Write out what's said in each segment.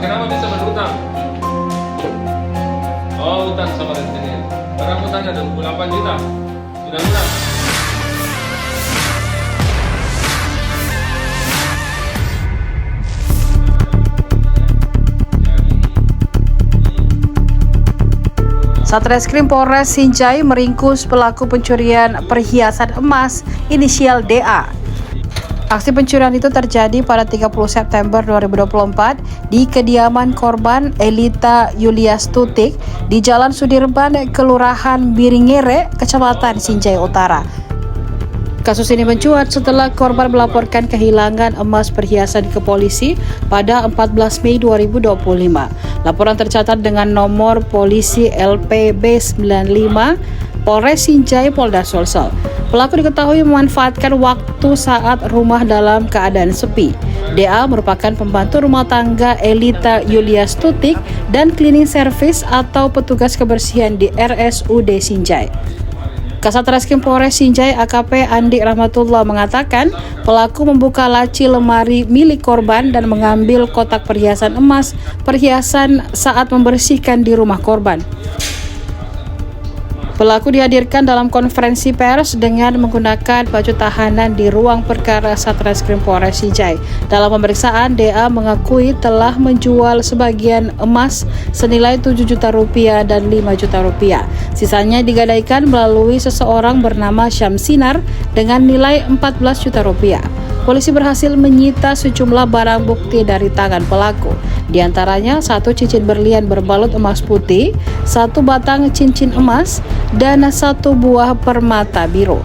Kenapa bisa berhutang? Oh, hutang sama rentenir. Berapa hutangnya? 28 juta. Sudah lunas. Satreskrim Polres Sinjai meringkus pelaku pencurian perhiasan emas inisial DA. Aksi pencurian itu terjadi pada 30 September 2024 di kediaman korban Elita Yuliastutik di Jalan Sudirman, Kelurahan Biringere, Kecamatan Sinjai Utara. Kasus ini mencuat setelah korban melaporkan kehilangan emas perhiasan ke polisi pada 14 Mei 2025. Laporan tercatat dengan nomor polisi LPB95 Polres Sinjai Polda Sulsel. Pelaku diketahui memanfaatkan waktu saat rumah dalam keadaan sepi. DA merupakan pembantu rumah tangga Elita Yuliastutik dan cleaning service atau petugas kebersihan di RSUD Sinjai. Kasat Reskrim Polres Sinjai AKP Andi Rahmatullah mengatakan pelaku membuka laci lemari milik korban dan mengambil kotak perhiasan emas perhiasan saat membersihkan di rumah korban. Pelaku dihadirkan dalam konferensi pers dengan menggunakan baju tahanan di ruang perkara Satreskrim Polres Sinjai. Dalam pemeriksaan, DA mengakui telah menjual sebagian emas senilai 7 juta rupiah dan 5 juta rupiah. Sisanya digadaikan melalui seseorang bernama Syamsinar dengan nilai 14 juta rupiah. Polisi berhasil menyita sejumlah barang bukti dari tangan pelaku. Di antaranya 1 cincin berlian berbalut emas putih, 1 batang cincin emas, dan 1 buah permata biru.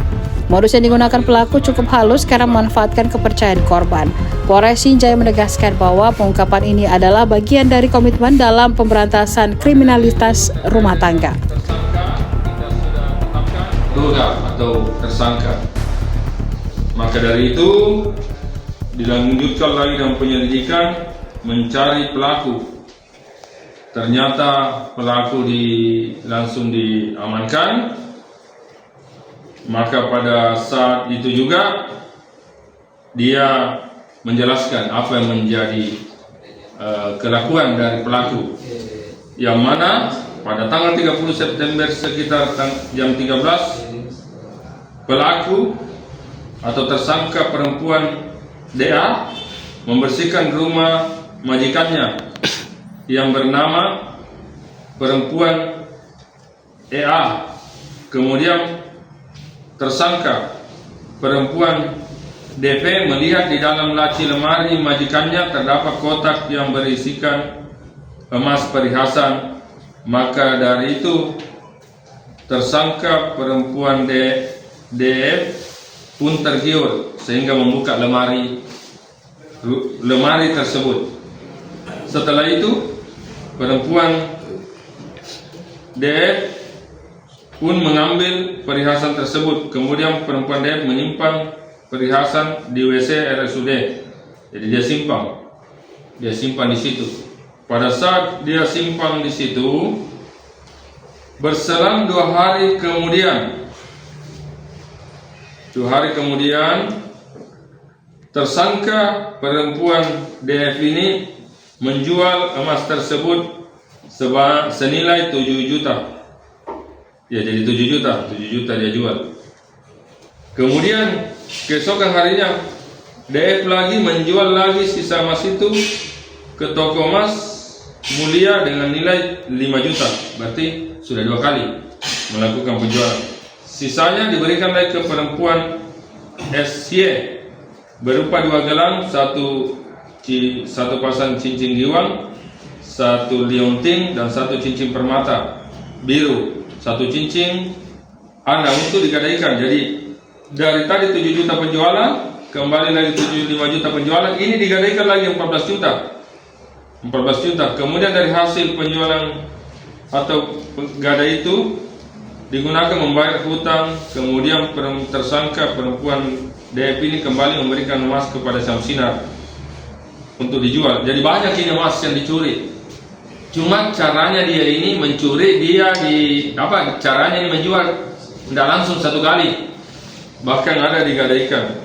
Modus yang digunakan pelaku cukup halus karena memanfaatkan kepercayaan korban. Polres Sinjai menegaskan bahwa pengungkapan ini adalah bagian dari komitmen dalam pemberantasan kriminalitas rumah tangga. Atau tersangka. Maka dari itu dilanjutkan lagi dalam penyelidikan mencari pelaku. Ternyata pelaku langsung diamankan. Maka pada saat itu juga dia menjelaskan apa yang menjadi kelakuan dari pelaku, yang mana pada tanggal 30 September sekitar jam 13 pelaku atau tersangka perempuan DA membersihkan rumah majikannya yang bernama perempuan EA. Kemudian tersangka perempuan DP melihat di dalam laci lemari majikannya terdapat kotak yang berisikan emas perhiasan. Maka dari itu tersangka perempuan DF pun tergiur sehingga membuka lemari tersebut. Setelah itu perempuan DF pun mengambil perhiasan tersebut. Kemudian perempuan DF menyimpan perhiasan di WC RSUD. Jadi dia simpan di situ. Pada saat dia simpan di situ, berselang 2 hari kemudian, tersangka perempuan DF ini menjual emas tersebut senilai 7 juta. Ya, jadi 7 juta dia jual. Kemudian keesokan harinya DF lagi menjual lagi sisa emas itu ke toko emas mulia dengan nilai 5 juta. Berarti sudah 2 kali melakukan penjualan. Sisanya diberikan lagi ke perempuan SY berupa 2 gelang, satu pasang cincin giwang, 1 lionting, dan 1 cincin permata biru, 1 cincin anak untuk digadaikan. Jadi dari tadi 7 juta penjualan, kembali lagi 5 juta penjualan, ini digadaikan lagi 14 juta. Kemudian dari hasil penjualan atau gadai itu digunakan membayar hutang. Kemudian tersangka perempuan DF ini kembali memberikan emas kepada Syamsinar untuk dijual. Jadi banyak ini emas yang dicuri. Cuma caranya dia ini mencuri, caranya ini menjual tidak langsung 1 kali, bahkan ada digadaikan.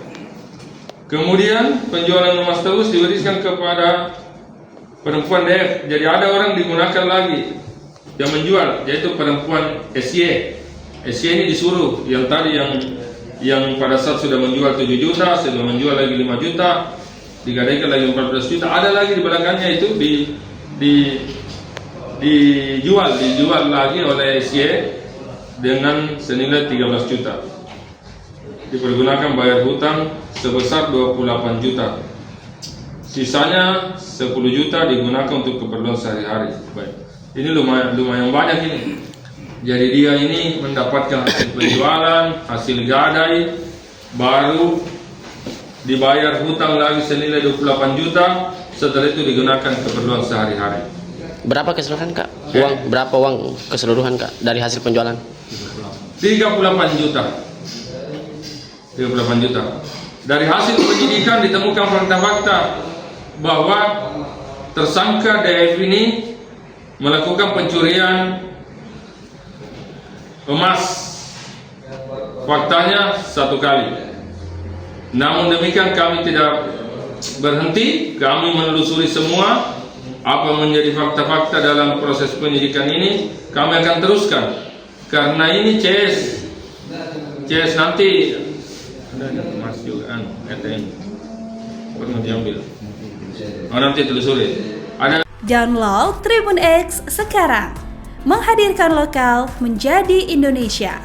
Kemudian penjualan emas terus diberikan kepada perempuan DF. Jadi ada orang digunakan lagi yang menjual, yaitu perempuan SY. SY ini disuruh yang tadi yang pada saat sudah menjual 7 juta, sudah menjual lagi 5 juta, digadaikan lagi 14 juta, ada lagi di belakangnya itu dijual lagi oleh SY dengan senilai 13 juta. Dipergunakan bayar hutang sebesar 28 juta. Sisanya 10 juta digunakan untuk keperluan sehari-hari. Baik. Ini lumayan banyak ini. Jadi dia ini mendapatkan hasil penjualan, hasil gadai, baru dibayar hutang lagi senilai 28 juta, setelah itu digunakan keperluan sehari-hari. Berapa keseluruhan Kak? Berapa uang keseluruhan Kak dari hasil penjualan? 38 juta. 38 juta. Dari hasil penyidikan ditemukan fakta-fakta bahwa tersangka DF ini melakukan pencurian emas. Faktanya 1 kali. Namun demikian kami tidak berhenti, kami menelusuri semua apa menjadi fakta-fakta dalam proses penyidikan ini. Kami akan teruskan karena ini CS nanti ada emas juga ATM pernah diambil. Nanti telusuri. Ada. Download Tribun X sekarang, menghadirkan lokal menjadi Indonesia.